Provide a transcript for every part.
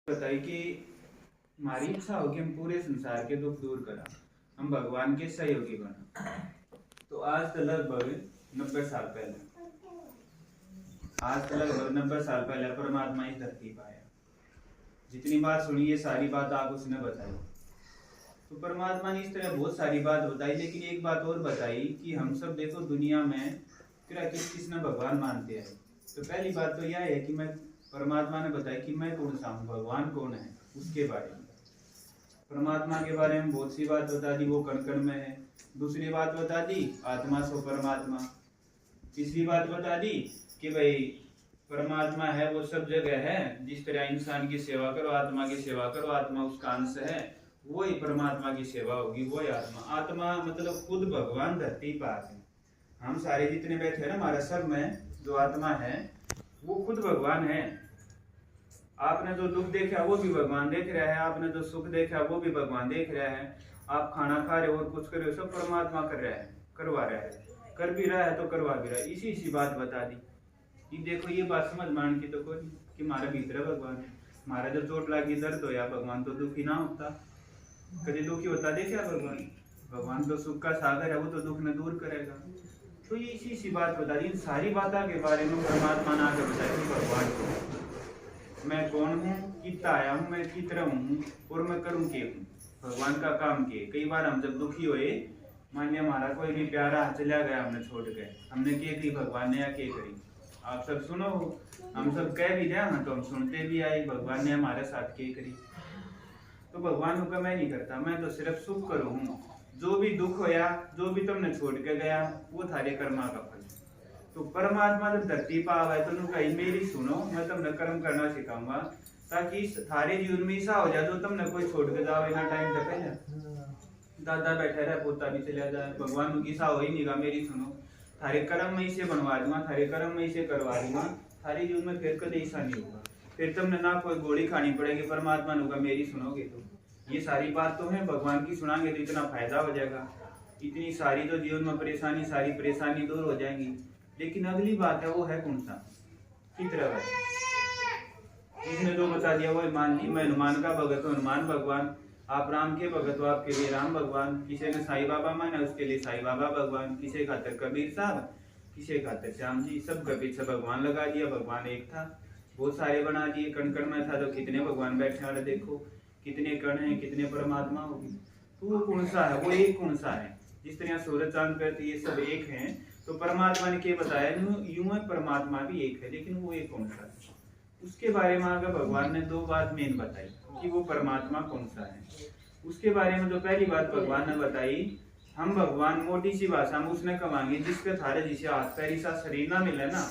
बताई कि हमारी इच्छा हो कि हम पूरे संसार के दुख दूर करा, हम भगवान के सहयोगी बना। तो आज तो लगभग 90 साल पहले परमात्मा इस धरती पर आया। जितनी बात सुनी ये सारी बात आप उसने बताई। तो परमात्मा ने इस तरह बहुत सारी बात बताई, लेकिन एक बात और बताई कि हम सब देखो दुनिया में फिर किस किसने भगवान मानते हैं। तो पहली बात तो यह है कि मैं परमात्मा ने बताया कि मैं कौन सा हूँ, भगवान कौन है, उसके बारे में। परमात्मा के बारे में बहुत सी बात बता दी, वो कण कण में है। दूसरी बात बता दी आत्मा सो परमात्मा। तीसरी बात बता दी कि भाई परमात्मा है वो सब जगह है, जिस तरह इंसान की सेवा करो, आत्मा की सेवा करो, आत्मा उसका अंश है, वही परमात्मा की सेवा होगी, वही आत्मा। आत्मा मतलब खुद भगवान धरती पर है। हम सारे जितने बैठे हैं ना, हमारा सब में जो आत्मा है वो खुद भगवान है। आपने जो दुख देखा वो भी भगवान देख रहा है, आपने जो सुख देखा वो भी भगवान देख रहा है। आप खाना खा रहे हो और कुछ कर रहे हो, सब परमात्मा कर रहा है, करवा रहा है, कर भी रहा है तो करवा भी रहा है। इसी बात बता दी कि देखो ये बात समझ मान की तो कोई कि हमारा भीतर भगवान है। हमारा जब चोट लगी दर्द हो या भगवान तो दुखी ना होता, कभी दुखी होता देखा भगवान? भगवान तो सुख का सागर है, वो तो दुख न दूर करेगा। तो ये इसी बात बता दी। इन सारी बातों के बारे में परमात्मा ने आगे बताया कि भगवान को मैं कौन हूँ, कितना आया हूँ, मैं किस तरह हूँ और मैं करूँ के हूँ, भगवान का काम के। कई बार हम जब दुखी हुए, मानिए हमारा कोई भी प्यारा चला गया, हमने छोड़ गए, हमने के की भगवान ने या के करी, आप सब सुनो, हम सब कह भी जाए तो हम सुनते भी आए, भगवान ने हमारे साथ के करी। तो भगवान हुक्म मैं नहीं करता, मैं तो सिर्फ सुख करूँ हूँ। जो भी दुख होया, जो भी तुमने छोड़ के गया, वो थारे कर्मा का फल। तो परमात्मा जब धरती पर आवा है तो कहीं मेरी सुनो, मैं तुमने कर्म करना सिखाऊंगा, ताकि थारे जीवन में ऐसा हो जाए जो तुमने कोई छोड़ के जाओ ना टाइम तक पहले दादा बैठे रहे, पोता भी चला जाए, भगवान की ऐसा हो ही नहीं, मेरी सुनो, थारे कर्म में इसे बनवा दूंगा, थारे कर्म में इसे करवा दूंगा, थारे जीवन में फिर कभी ऐसा नहीं होगा, फिर तुमने ना कोई गोली खानी पड़ेगी, परमात्मा ने होगा मेरी सुनोगे तो। ये सारी बात तो है, भगवान की सुनाएंगे तो इतना फायदा हो जाएगा, इतनी सारी तो जीवन में परेशानी, सारी परेशानी दूर हो जाएंगी। लेकिन अगली बात है, वो है कौन सा, किस तरह है, इसने जो बता दिया वो मान ली। मैं हनुमान का भगत हूँ, हनुमान भगवान, आप राम के भगत हो, आपके लिए राम भगवान, किसी ने साईं बाबा माना उसके लिए साईं बाबा भगवान, किसी खातर कबीर साहब, किसी खातर श्याम जी, सबका पीछे भगवान लगा दिया। भगवान एक था, बहुत सारे बना दिए, कण कण में था तो कितने भगवान बैठे वाले देखो, कितने कण हैं, कितने परमात्मा होगी। तो वो कौन सा है, वो एक कौन सा है? जिस तरह सूरज चांद पृथ्वी ये सब एक हैं, तो परमात्मा ने क्या बताया, यूं है परमात्मा भी एक है, लेकिन वो एक कौन सा है, उसके बारे में आगे भगवान ने दो बात मेन बताई कि वो परमात्मा कौन सा है। उसके बारे में जो पहली बात भगवान ने बताई, हम भगवान मोटी सी भाषा में उसने कमाएंगे जिसके थारे जिसे हाथ पैर सा शरीर ना मिले ना,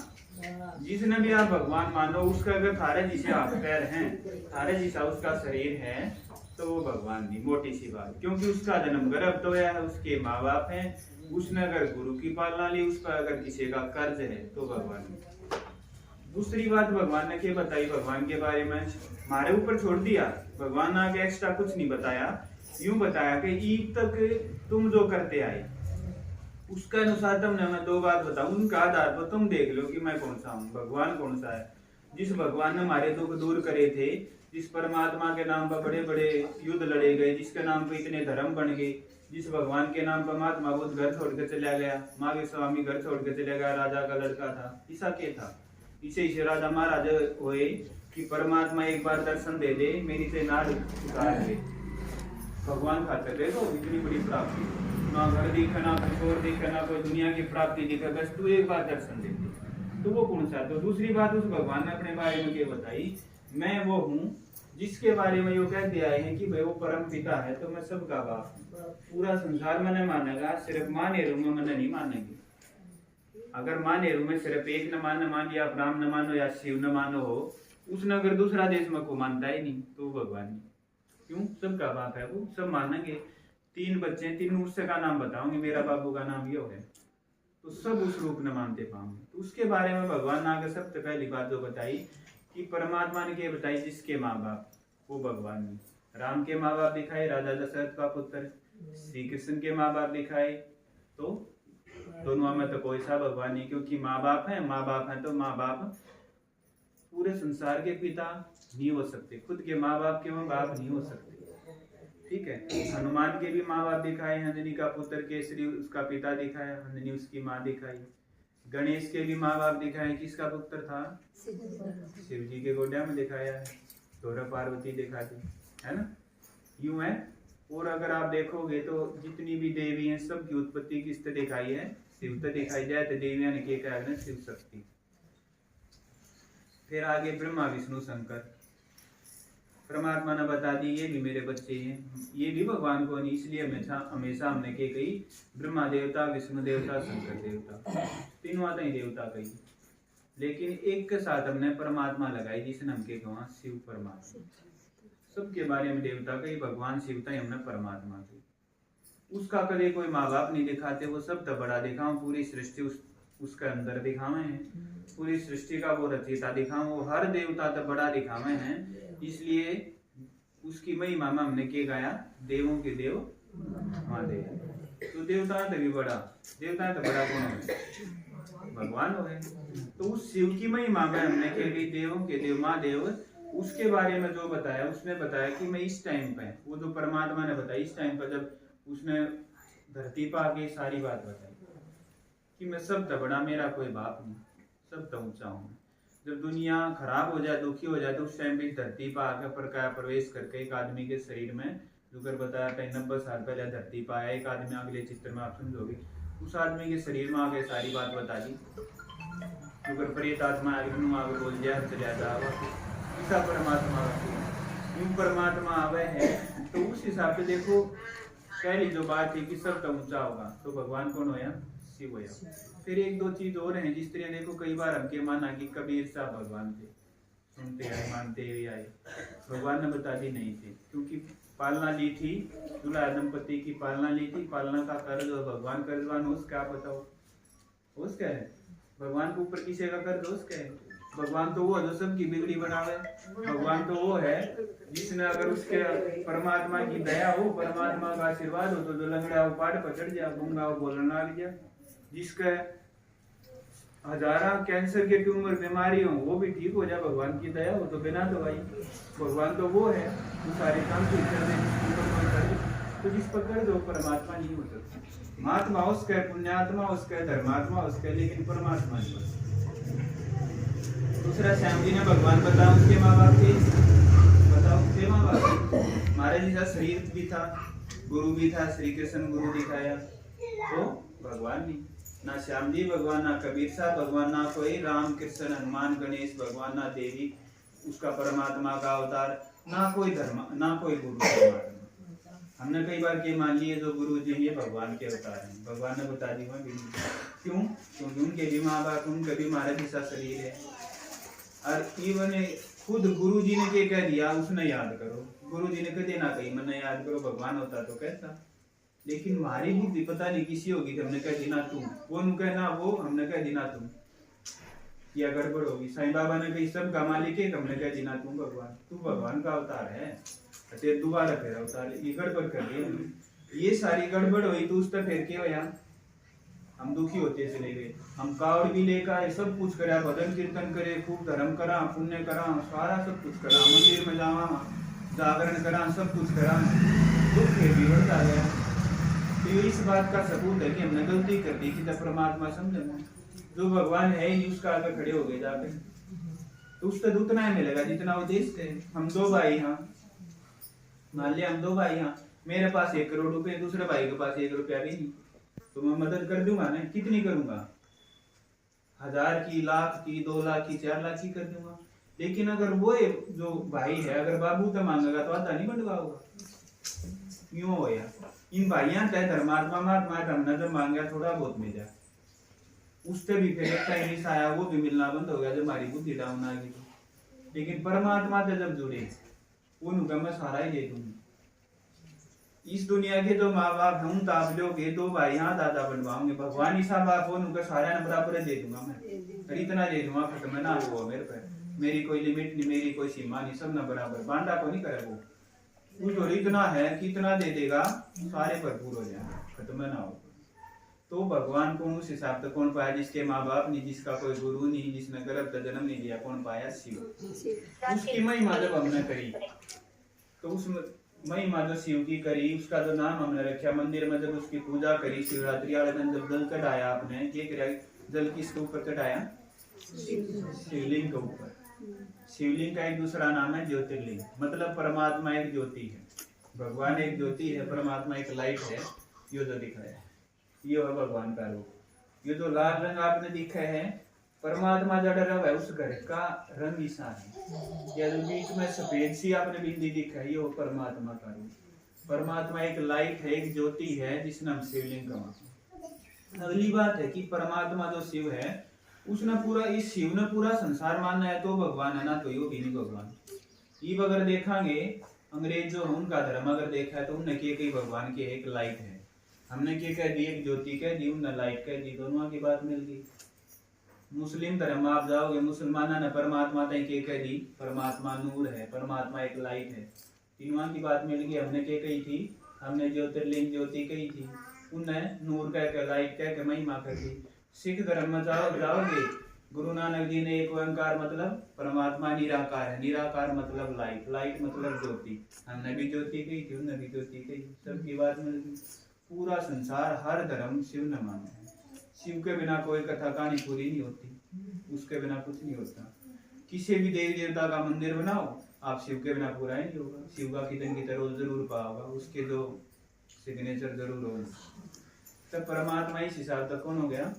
जिसने भी आप भगवान मानो, उसका अगर थारे जिसे हाथ पैर हैं, थारे जिसा उसका शरीर है, तो वो भगवान भी, मोटी सी बात। क्योंकि उसका जन्म गर्भ तो है, उसके माँ बाप हैं, उसने अगर गुरु की पालना ली, उसका अगर किसी का कर्ज है तो भगवान। दूसरी बात भगवान ने क्या बताई, भगवान के बारे में हमारे ऊपर छोड़ दिया, भगवान ने आगे एक्स्ट्रा कुछ नहीं बताया, यूं बताया कि ईद तक तुम जो करते आए उसके अनुसार तुमने मैं दो बात बताऊं, उनका आधार पर तुम देख लो कि मैं कौन सा हूँ, भगवान कौन सा है। जिस भगवान ने हमारे दुख दूर करे थे, जिस परमात्मा के नाम पर बड़े बड़े युद्ध लड़े गए, जिसके नाम पर इतने धर्म बन गए, जिस भगवान के नाम पर महात्मा बुद्ध घर छोड़ के चला गया, महावीर स्वामी घर छोड़ के चला गया, राजा का लड़का था, ऐसा क्या था? इसे राजा महाराज हुए कि परमात्मा एक बार दर्शन दे दे, मेरी से नाद उतार दे, भगवान खाते देखो इतनी बड़ी प्राप्ति, ना घर दिखे, ना कुछ और दिखे, ना कोई दुनिया की प्राप्ति दिखे, बस तू एक बार दर्शन दे दे, तो वो कौन सा? तो दूसरी बात उस भगवान ने अपने बारे में क्या बताई, मैं वो हूँ जिसके बारे में यो कहते आए हैं कि भाई वो परम पिता है, तो मैं सबका बाप, पूरा संसार मैंने मानेगा, सिर्फ माँ नेहरू में मैंने नहीं मानेगी। अगर माँ नेहरू में सिर्फ एक न मान लिया, आप राम न मानो या शिव न मानो हो, उसने अगर दूसरा देश में को मानता ही नहीं, तो भगवान नहीं। क्यों? सबका बाप है वो, सब मानेंगे। तीन बच्चे, तीन उससे का नाम बताऊंगे, मेरा बाबू का नाम यो है, तो सब उस रूप न मानते पाऊंगे। तो उसके बारे में भगवान ने आगे सबसे पहली बात जो बताई कि परमात्मा ने क्या बताई, जिसके माँ बाप वो भगवान ने राम के माँ बाप दिखाए, राजा दशरथ का पुत्र, श्री कृष्ण के माँ बाप दिखाए, तो दोनों में तो कोई सा भगवान नहीं, क्योंकि माँ बाप है, माँ बाप है तो माँ बाप पूरे संसार के पिता नहीं हो सकते, खुद के माँ बाप के माँ बाप नहीं हो सकते। ठीक है, हनुमान के भी माँ बाप दिखाए, अंजनी का पुत्र केसरी उसका पिता दिखाया, अंजनी उसकी माँ दिखाई। गणेश के भी माँ बाप दिखाए, किसका पुत्र था? शिव जी के गोड्या में दिखाया है, गौरा पार्वती दिखा दी, है ना, यूं है। और अगर आप देखोगे तो जितनी भी देवी हैं सबकी उत्पत्ति किस तरह दिखाई है? शिव तो दिखाई जाए तो देवियां ने क्या कहा है? शिव शक्ति। फिर आगे ब्रह्मा विष्णु शंकर, परमात्मा ने बता दी ये भी मेरे बच्चे हैं, ये भी भगवान को नहीं, इसलिए हमेशा हमेशा हमने के कही ब्रह्मा देवता, विष्णु देवता, शंकर देवता, तीनों आते ही देवता कही, लेकिन एक के साथ हमने परमात्मा लगाई जिसने हमके कहा शिव परमात्मा। सबके बारे में देवता कही, भगवान शिव था, हमने परमात्मा की। उसका कभी कोई माँ बाप नहीं दिखाते, वो सब तो बड़ा दिखाऊं, पूरी सृष्टि उसके अंदर दिखावे हैं, पूरी सृष्टि का वो रचयिता दिखाऊं, वो हर देवता तो बड़ा दिखावे हैं, इसलिए उसकी महिमा में हमने क्या गाया? देवों के देव महादेव। तो देवता तभी बड़ा, देवता तो बड़ा कौन है? भगवान हो है। तो उस शिव की महिमा में हमने क्या गई? देवों के देव महादेव, उसके बारे में जो बताया, उसने बताया कि मैं इस टाइम पे, वो जो परमात्मा ने बताया इस टाइम पर, जब उसने धरती पर आके सारी बात बताई कि मैं सब तो बड़ा, मेरा कोई बाप नहीं, सब तो ऊंचा हूँ। जब दुनिया खराब हो जाए, दुखी हो जाए, तो उस टाइम पे धरती पर आकर प्रवेश करके एक आदमी के शरीर में, जो कर बताया कहीं 90 साल पहले धरती पर आया एक आदमी, अगले चित्र में आप समझोगे, उस आदमी के शरीर में आके सारी बात बता दी, जो प्रेत आत्मा आगे बोल दिया चला जाओ, ऐसा परमात्मा यूं परमात्मा आवे है। तो उस हिसाब से देखो, पहली जो बात थी कि सब तो ऊंचा होगा, तो भगवान कौन होया? शिव होया। फिर एक दो चीज और हैं, जिस तरह देखो कई बार हमके माना कि कबीर साहब भगवान थे, सुनते आए मानते हुए आए, भगवान ने बता दी नहीं थे, क्योंकि पालना ली थी, दूल्हा दंपति की पालना ली थी, पालना का कर्ज और भगवान कर्जवान हो, क्या बताओ उसका है? भगवान के ऊपर किसी का कर्ज उसका है? भगवान तो वो है जो सबकी बिगड़ी बनावे, भगवान तो वो है जिसने अगर उसके परमात्मा की दया हो, परमात्मा का आशीर्वाद हो, तो जो लंगड़ा वो पहाड़ पर चढ़ जाए, गूंगा वो बोलना लग जाए, जिसका हजारों कैंसर के ट्यूमर बीमारी हो वो भी ठीक हो जाए, भगवान की दया हो तो बिना दवाई। भगवान तो वो है जो सारे काम ठीक कर दे, तो जिस पर कर दो परमात्मा नहीं हो सकता। महात्मा उसका, पुण्यात्मा उसका, धर्मात्मा उसका, लेकिन परमात्मा नहीं हो सकता। दूसरा श्याम जी ने भगवान बताया उसके माँ बाप के, बताओ उसके माँ बाप, महाराज जी का शरीर भी था, गुरु भी था, श्री कृष्ण गुरु दिखाया, तो भगवान नहीं, ना श्याम जी भगवान, ना कबीर साहब भगवान, ना कोई राम कृष्ण हनुमान गणेश भगवान, ना देवी उसका परमात्मा का अवतार, ना कोई धर्म, ना कोई गुरु परमात्मा। हमने कई बार ये मान लिए जो गुरु जी ये भगवान के अवतार हैं, भगवान ने बता दी क्यों? क्योंकि उनके भी माँ बाप, उनके भी महाराज जैसा शरीर है, और इवन खुद गुरु जी ने क्या कह दिया, उसने याद करो, गुरु जी ने कह ना कही मैंने याद करो, भगवान होता तो कैसा, लेकिन हमारी बुद्धि पता नहीं किसी होगी, हमने कह दी ना तुम, वो कहना वो, हमने कह दी ना तुम, या गड़बड़ होगी। साईं बाबा ने कही सब का मालिक है, हमने कह दी ना तुम भगवान, तू भगवान का अवतार है, तेरे दोबारा फिर अवतार, ये गड़बड़ कर दिया, ये सारी गड़बड़ हुई तो उस तक फिर क्या होया, हम दुखी होते चले गए। हम कावड़ भी लेकर सब कुछ करा, भजन कीर्तन करे, खूब धर्म करा, पुण्य करा, सारा सब कुछ करा, मंदिर में जावा, जागरण करा, सब कुछ करा, दुख फिर भी बढ़ता गया। तो इस बात का सबूत है कि हमने गलती कर दी कि जब परमात्मा समझना, जो भगवान है ही उसका आकर खड़े हो गए जाकर, तो उससे उतना ही मिलेगा जितना वो देश थे। हम दो भाई, हाँ मान लिया हम दो भाई, हाँ मेरे पास 1 करोड़ रुपए, दूसरे भाई के पास 1 रुपया भी नहीं, तो मैं मदद कर दूंगा ना, कितनी करूंगा, 1000 की, लाख की, 2 लाख की, 4 लाख की कर दूंगा। लेकिन अगर वो जो भाई है अगर बाबू तो मांगेगा तो आधा नहीं बंटवा होगा, क्यों हो यार? इन भाइयों चाहे धर्मात्मा महात्मा हमने जब मांगा थोड़ा बहुत मिल जाए, उससे भी फिर एक टाइम आया, वो भी मिलना बंद हो गया जब हमारी बुद्धि डाउन आ गई। लेकिन परमात्मा से जब जुड़े उनका मैं सारा ही दे दूंगा। इस दुनिया के जो माँ बाप हम ताप लोगे, 2 भाई यहाँ दादा बनवाओगे, भगवान ही साहब आप उनका सारा न बराबर दे दूंगा मैं, और इतना दे दूंगा खत्म ना हुआ मेरे पे, मेरी कोई लिमिट नहीं, मेरी कोई सीमा नहीं, सब न बराबर, बांटा को नहीं करे वो, कुछ और इतना है कि इतना दे देगा सारे भरपूर हो जाए, खत्म ना हो। तो भगवान को उस हिसाब से कौन पाया? जिसके माँ बाप नहीं, जिसका कोई गुरु नहीं, जिसने गर्भ का जन्म नहीं दिया, कौन पाया? शिव। उसकी महिमा जब हमने करी तो उस महिमा जो शिव की करी, उसका जो नाम हमने रखा, मंदिर में जब उसकी पूजा करी, शिवरात्रि वाले दिन जब जल चढ़ाया आपने, ये करा जल किसके ऊपर चढ़ाया? शिवलिंग के ऊपर। शिवलिंग का एक दूसरा नाम है ज्योतिर्लिंग, मतलब परमात्मा एक ज्योति है, भगवान एक ज्योति है, परमात्मा एक लाइट है। ये जो दिखाया है ये है भगवान का रूप। ये जो लाल रंग आपने दिखा है, परमात्मा जड़ रहा है, उस घर का रंग ईसा है। या जो बीच में सफेद सी आपने बिंदी दिखा है, ये वो परमात्मा का रूप। परमात्मा एक लाइट है, एक ज्योति है, जिसने हम शिवलिंग कहा। अगली बात है कि परमात्मा जो शिव है, उसने पूरा, इस शिव ने पूरा संसार मानना है तो भगवान है, ना तो यो भी नहीं भगवान। ये अगर देखेंगे अंग्रेज जो उनका धर्म अगर देखा है तो उनने किए कई भगवान की एक लाइट है, हमने क्या कह दी? एक ज्योति कह दी, उन्हें लाइट कह दी, दोनों की बात मिल गई। मुस्लिम धर्म में आप जाओगे, मुसलमाना ने परमात्मा तक क्या कह दी? परमात्मा नूर है, परमात्मा एक लाइट है, तीनों की बात मिल गई। हमने क्या कही थी? हमने ज्योतिर्लिंग ज्योति कही थी, उन्हें नूर कह के, लाइट कह के महिमा कर दी। सिख धर्म में जाओगे, गुरु नानक जी ने एक ओंकार मतलब परमात्मा निराकार है, निराकार मतलब लाइट, लाइट मतलब ज्योति, हमने भी ज्योति कही थी, उन्होंने भी ज्योति कही, सबकी बात मिल गई। पूरा संसार हर धर्म शिव ने माना है। शिव के बिना कोई कथा कहानी पूरी नहीं होती, उसके बिना कुछ नहीं होता। किसी भी देवी देवता का मंदिर बनाओ, आप शिव के बिना पूरा ही नहीं होगा। शिव का कितन की तरह जरूर पाओगा, उसके जो सिग्नेचर जरूर होगा। तब परमात्मा इस हिसाब तक कौन हो गया?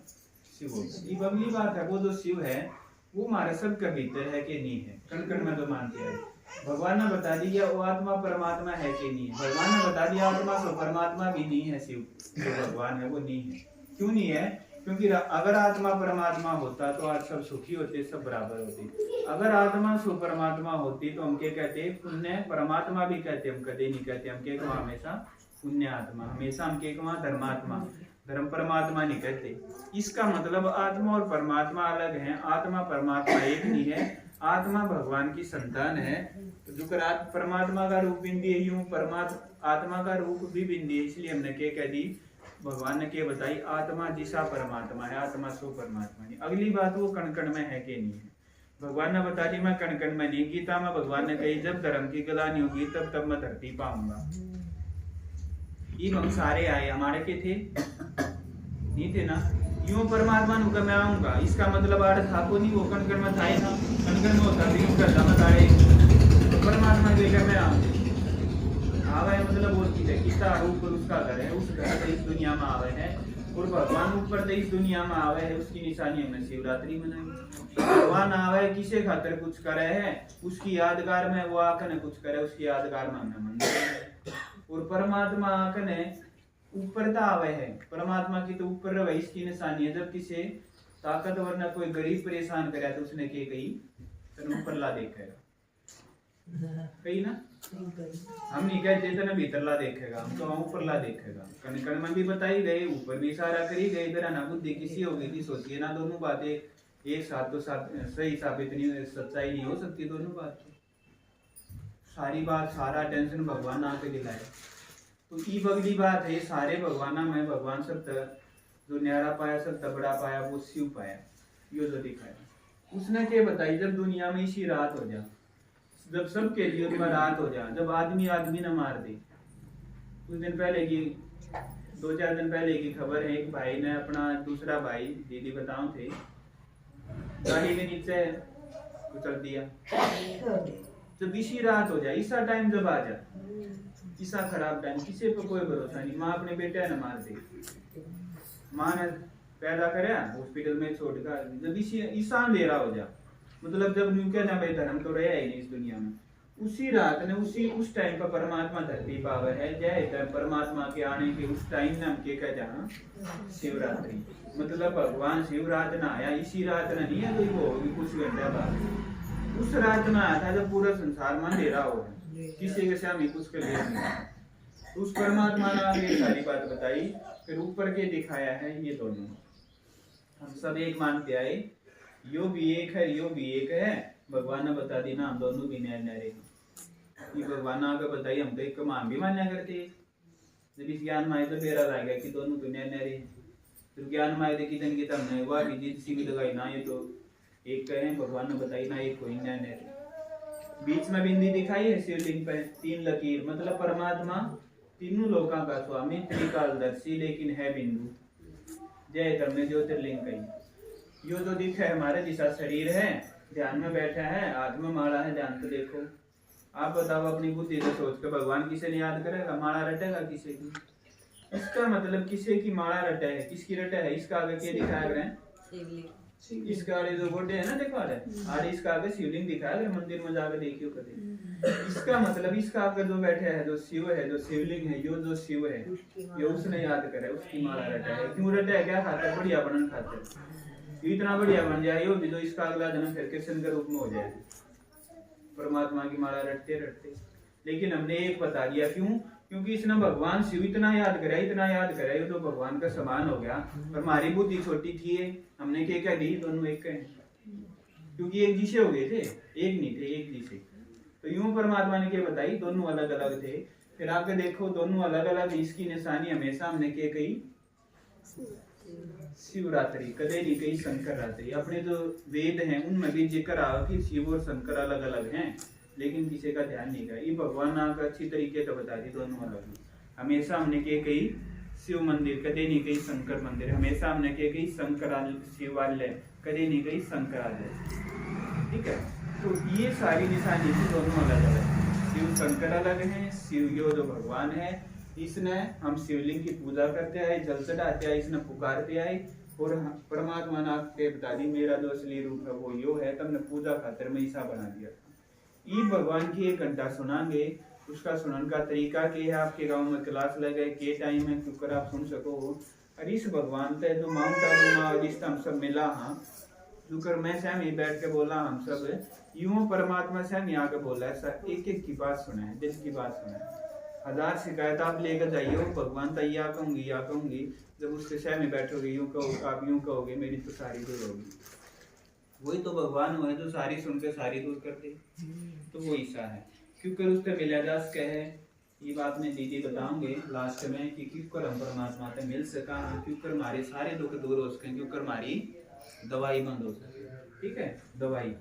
शिव हो गया। ये अगली बात है, वो जो शिव है वो हमारे सबके भीतर है कि नहीं है? कण कण में तो मानते हैं। भगवान ने बता दिया वो आत्मा परमात्मा है कि नहीं है? भगवान ने बता दिया आत्मा तो परमात्मा भी नहीं है। शिव जो भगवान है वो नहीं है। क्यों नहीं है? क्योंकि अगर आत्मा परमात्मा होता तो आज सब सुखी होते, सब बराबर होते। अगर आत्मा सु परमात्मा होती तो हम क्या कहते? पुण्य परमात्मा भी कहते, हम कभी नहीं कहते। हम क्या कहा? हमेशा पुण्य आत्मा, हमेशा हम क्या कहा? धर्मात्मा, धर्म परमात्मा नहीं कहते। इसका मतलब आत्मा और परमात्मा अलग है, आत्मा परमात्मा एक नहीं है। आत्मा भगवान की संतान है, जो परमात्मा का रूप बिंदी है, यूं परमात्मा आत्मा का रूप भी बिंदी है। इसलिए हमने क्या कह दी? भगवान ने क्या बताई? आत्मा जिसा परमात्मा है, आत्मा सो परमात्मा नहीं। अगली बात वो कण कण में है कि नहीं है? भगवान ने बता दी मैं कण कण में नहीं। गीता में भगवान ने कही जब धर्म की गलानी होगी तब तब मैं धरती पाऊंगा। ये हम सारे आए, हमारे के थे नहीं थे ना? यूं परमात्मा नु मैं आऊंगा, इसका मतलब अर्थ आपको नहीं, वो कण कण में था ना, कण कण में होता लेकिन करता मत आए तो परमात्मा के घर में आवे मतलब वो चीज है किसका रूप उसका घर है, उस घर से इस दुनिया में आवे है। और भगवान ऊपर से इस दुनिया में आवे है, उसकी निशानी हमने शिवरात्रि मनाई। भगवान आवे किसे खातिर कुछ करे है, उसकी यादगार में वो आकर कुछ करे, उसकी यादगार में हमने मंदिर। और परमात्मा आकर ऊपर तो आवे है, परमात्मा की तो ऊपर रहे, इसकी निशानी है। जब किसी ताकतवर ने कोई गरीब परेशान करे तो उसने क्या कही? तो ऊपर ला देखेगा, कही ना? हम नहीं कहते इतना भीतर ला देखेगा, हम तो ऊपर ला देखेगा। कण कण में भी बताई गए, ऊपर भी इशारा करी गई। इधर ना बुद्धि किसी होगी कि सोचिए ना, दोनों बातें एक साथ तो सही साबित नहीं, सच्चाई नहीं हो सकती दोनों बातें। सारी बात सारा टेंशन भगवान आके दिलाए तो ई बगली बात है। सारे भगवाना में भगवान सब जो न्यारा पाया, सब तबड़ा पाया, वो शिव पाया। यो जो दिखाया उसने क्या बताई? जब दुनिया में इसी रात हो जा, जब सबके लिए रात हो जा, जब आदमी आदमी न मार दे। कुछ दिन पहले की 2-4 दिन पहले की खबर है, एक भाई ने अपना दूसरा भाई, दीदी बताओ थे, गाड़ी के नीचे कुचल दिया। जब इसी रात हो जाए, ईसा टाइम जब आ जा, ईसा खराब टाइम, किसी पर कोई भरोसा नहीं। माँ अपने बेटे न मार दे, माँ ने पैदा करे हॉस्पिटल में छोड़कर, जब ईसा अंधेरा हो जा, मतलब जब न्यू क्या ना भाई धर्म तो रहा ही नहीं इस दुनिया में, उसी रात ने उस टाइम पर परमात्मा धरती पावर है। जय परमात्मा के आने के उस टाइम ने हम क्या कह जहाँ शिवरात्रि, मतलब भगवान शिवरात ना आया, इसी रात ना नहीं है कोई वो कुछ घंटा बाद, उस रात में आया था जब पूरा संसार में अंधेरा हो रहा है, किसी के सामने कुछ कर लिया। उस परमात्मा ने आगे सारी बात बताई, फिर ऊपर के दिखाया है। ये दोनों हम सब एक मानते आए, यो भी एक है, यो भी एक है। भगवान ने बता दी ना हम दोनों भी न्यारे हैं। ये भगवान ने आगे बताई, हम तो एक मान भी मान्या करते। जब इस ज्ञान में आए तो बेरा रह गया कि दोनों तो न्यारे हैं। तो ज्ञान माय देखी जन की तब हुआ कि जीत सी भी लगाई ना, ये तो एक कहे भगवान ने बताई ना, एक कोई ना ने बीच में बिंदी दिखाई है शिवलिंग पे, 3 लकीर, मतलब परमात्मा तीनों लोकों का स्वामी त्रिकालदर्शी, लेकिन है बिंदु। जय तमने ज्योतिर्लिंग कही। यो जो दिख है हमारे दिशा शरीर है, ध्यान में बैठा है, हाथ में माला है, ध्यान से देखो। आप बताओ अपनी बुद्धि से सोच के भगवान किसे नहीं याद करेगा? माला रटेगा किसे की? इसका मतलब किसे की माला रटा है, किसकी रटा है? इसका आगे क्या दिखाया गया? इसका आगे जो गोडे है ना, देखो आगे इसका आगे शिवलिंग दिखाया गया, मंदिर में जाकर देखियो कभी। इसका मतलब इसका आगे जो बैठे है, जो शिव है, जो शिवलिंग है, यो जो शिव है, ये उसने याद करे, उसकी माला रटा है। क्यों रटा है? क्या खातिर? बढ़िया बनन खातिर। इतना बढ़िया बन जाए यो भी, जो इसका अगला जन्म फिर कृष्ण के रूप में हो जाए, परमात्मा की माला रटते रटते। लेकिन हमने एक बता दिया, क्यों? क्योंकि इसने भगवान शिव इतना याद करा, इतना याद करा, ये तो भगवान का समान हो गया। पर हमारी बुद्धि छोटी थी, हमने क्या कह दी, दोनों एक कहे, क्योंकि एक जिसे हो गए थे, एक नहीं थे, एक जिसे। तो यूं परमात्मा ने क्या बताई, दोनों अलग अलग थे। फिर आगे देखो, दोनों अलग अलग, इसकी निशानी हमेशा हमने क्या कही, शिवरात्रि, कदे नहीं कही शंकर रात्रि। अपने जो वेद हैं उनमें भी जिक्र आ कि शिव और शंकर अलग अलग हैं, लेकिन किसी का ध्यान नहीं गया। ये भगवान नाम का अच्छी तरीके से बता दी, दोनों अलग हैं। हमेशा हमने क्या कही, शिव मंदिर, कदे नहीं कही शंकर मंदिर। हमेशा हमने क्या कही, शंकरालय, शिवालय, कदे नहीं कही शंकरालय। ठीक है, तो ये सारी निशानी थी, दोनों अलग अलग। शिव शंकर अलग है, शिव यो जो भगवान है, इसने हम शिवलिंग की पूजा करते आए, जल चढ़ाते आए, इसने पुकारते आए, और परमात्मा ने आपके बता दी मेरा जो असली रूप है वो यो है, तब ने पूजा खातिर में ईसा बना दिया था। ये भगवान की 1 घंटा सुनाएंगे, उसका सुनने का तरीका क्या है, आपके गांव में क्लास लगे के टाइम है, क्योंकि आप सुन सको। और इस भगवान से जो माउंट आबू में जिस हम सब मिला, हाँ जुकर मैं सहम ही बैठ के बोला, हम सब यूं परमात्मा सहम यहाँ के बोला, ऐसा एक एक की बात सुना है, दिल की बात सुना है। 1000 शिकायत आप लेकर जाइए, भगवान तो या कहूंगी या कहूंगी, जब उसके सह में बैठोगे यूं कहो, आप यूं कहोगे, मेरी तो सारी दूर होगी। वही तो भगवान हुए जो सारी सुनकर सारी दूर करते, तो वो ईसा है। क्योंकि उसके मिलादास कहे, ये बात मैं दीदी बताऊंगे लास्ट में, कि क्यों कर हम परमात्मा से मिल सका, क्यों कर हमारे सारे दुख दूर हो सके, क्यों कर हमारी दवाई बंद हो सके। ठीक है, दवाई